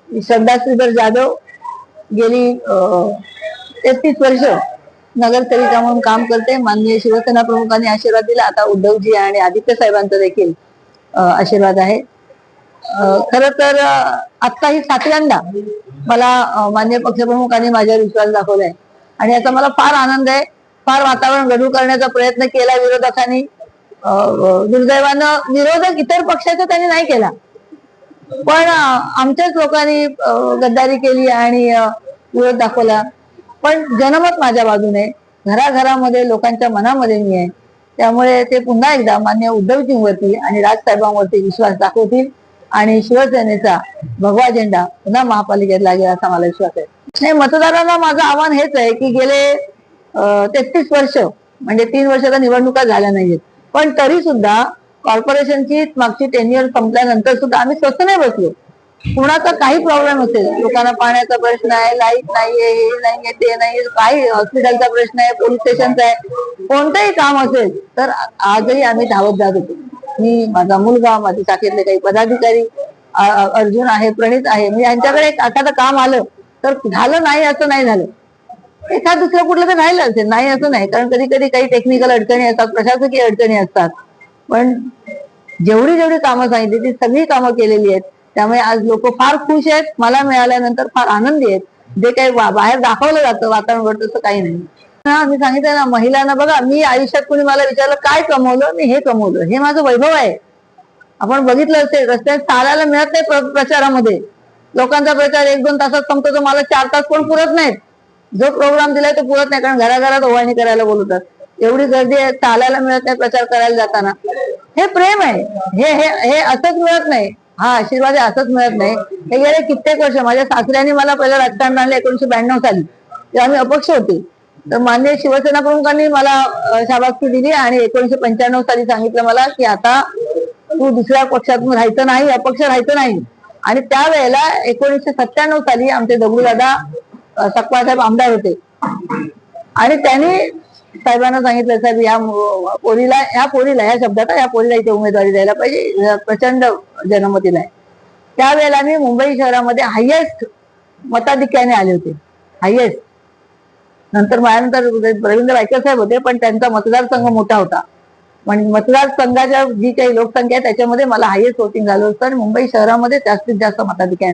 श्रद्धा श्रीधर जाधव गेली 33 वर्ष नगरसेविका म्हणून काम करते. माननीय शिवसेना प्रमुखांनी आशीर्वाद दिला. आता उद्धवजी आणि आदित्य साहेबांचा देखील आशीर्वाद आहे. खर तर आता ही 7व्यांदा मला माननीय पक्षप्रमुखांनी माझ्यावर विश्वास दाखवलाय आणि याचा मला फार आनंद आहे. फार वातावरण गढूळ करण्याचा प्रयत्न केला विरोधकांनी. दुर्दैवानं विरोधक इतर पक्षाचा त्यांनी नाही केला, पण आमच्याच लोकांनी गद्दारी केली आणि विरोध दाखवला. पण जनमत माझ्या बाजूने, घराघरामध्ये लोकांच्या मनामध्ये मी आहे. त्यामुळे ते पुन्हा एकदा मान्य उद्धवजींवरती आणि राजसाहेबांवरती विश्वास दाखवतील आणि शिवसेनेचा भगवा झेंडा पुन्हा महापालिकेत लागेल असा मला विश्वास आहे. नाही, मतदारांना माझं आव्हान हेच आहे की गेले 33 वर्ष म्हणजे 3 वर्षाच्या निवडणुका झाल्या नाहीयेत, पण तरी सुद्धा कॉर्पोरेशनची मागची टेन्युअर संपल्यानंतर सुद्धा आम्ही स्वस्त नाही बसलो. कुणाचा काही प्रॉब्लेम असेल, लोकांना पाण्याचा प्रश्न आहे, लाईट नाहीये, हे नाहीये, ते नाहीये, काही हॉस्पिटलचा प्रश्न आहे, पोलीस स्टेशनचा आहे, कोणतंही काम असेल तर आजही आम्ही धावत जात होतो. मी, माझा मुलगा, माझे शाखेतले काही पदाधिकारी, अर्जुन आहे, प्रणित आहे, मी यांच्याकडे एखादं काम आलं तर झालं नाही असं नाही झालं. एखाद दुसरं कुठलं तर राहिलं असेल, नाही असं नाही, कारण कधी कधी काही टेक्निकल अडचणी असतात, प्रशासकीय अडचणी असतात. पण जेवढी जेवढी कामं सांगितली ती सगळी कामं केलेली आहेत. त्यामुळे आज लोक फार खुश आहेत. मला मिळाल्यानंतर फार आनंदी आहेत. जे काही बाहेर दाखवलं जातं वातावरण तसं काही नाही. मी सांगितलं ना, महिलांना बघा, मी आयुष्यात कुणी मला विचारलं काय कमवलं, मी हे कमवलं, हे माझं वैभव आहे. आपण बघितलं असेल रस्त्यात चालायला मिळत नाही प्रचारामध्ये. लोकांचा प्रचार 1-2 तासात संपतो, तर मला 4 तास पण पुरत नाहीत. जो प्रोग्राम दिलाय तो पुरत नाही, कारण घराघरात ओवाळणी करायला बोलवतात. एवढी गर्दी आहे, चालायला मिळत नाही प्रचार करायला जाताना. हे प्रेम आहे. हे हे हे असंच मिळत नाही. हा आशीर्वाद असंच मिळत नाही. हे गेले कित्येक वर्ष माझ्या सासऱ्यांनी मला पहिलं राजकारण आणलं 1992 साली, तेव्हा आम्ही अपक्ष होते. तर माननीय शिवसेना प्रमुखांनी मला शाबासकी दिली आणि 1995 साली सांगितलं मला की आता तू दुसऱ्या पक्षातून राहायचं नाही, अपक्ष राहायचं नाही. आणि त्यावेळेला 1997 साली आमचे दगडूदादा सकपाळ साहेब आमदार होते आणि त्यांनी साहेबांना सांगितलं, साहेब या पोरीला या शब्दात या पोरीला इथे उमेदवारी द्यायला पाहिजे, प्रचंड जनमतीला आहे. त्यावेळेला मी मुंबई शहरामध्ये हायेस्ट मताधिक्याने आले होते, हायेस्ट. नंतर माझ्यानंतर रवींद्र वायकर साहेब होते, पण त्यांचा मतदारसंघ मोठा होता. म्हणजे मतदारसंघाच्या जी काही लोकसंख्या आहे त्याच्यामध्ये मला हायेस्ट वोटिंग झालं होतं आणि मुंबई शहरामध्ये जास्तीत जास्त मताधिक्याने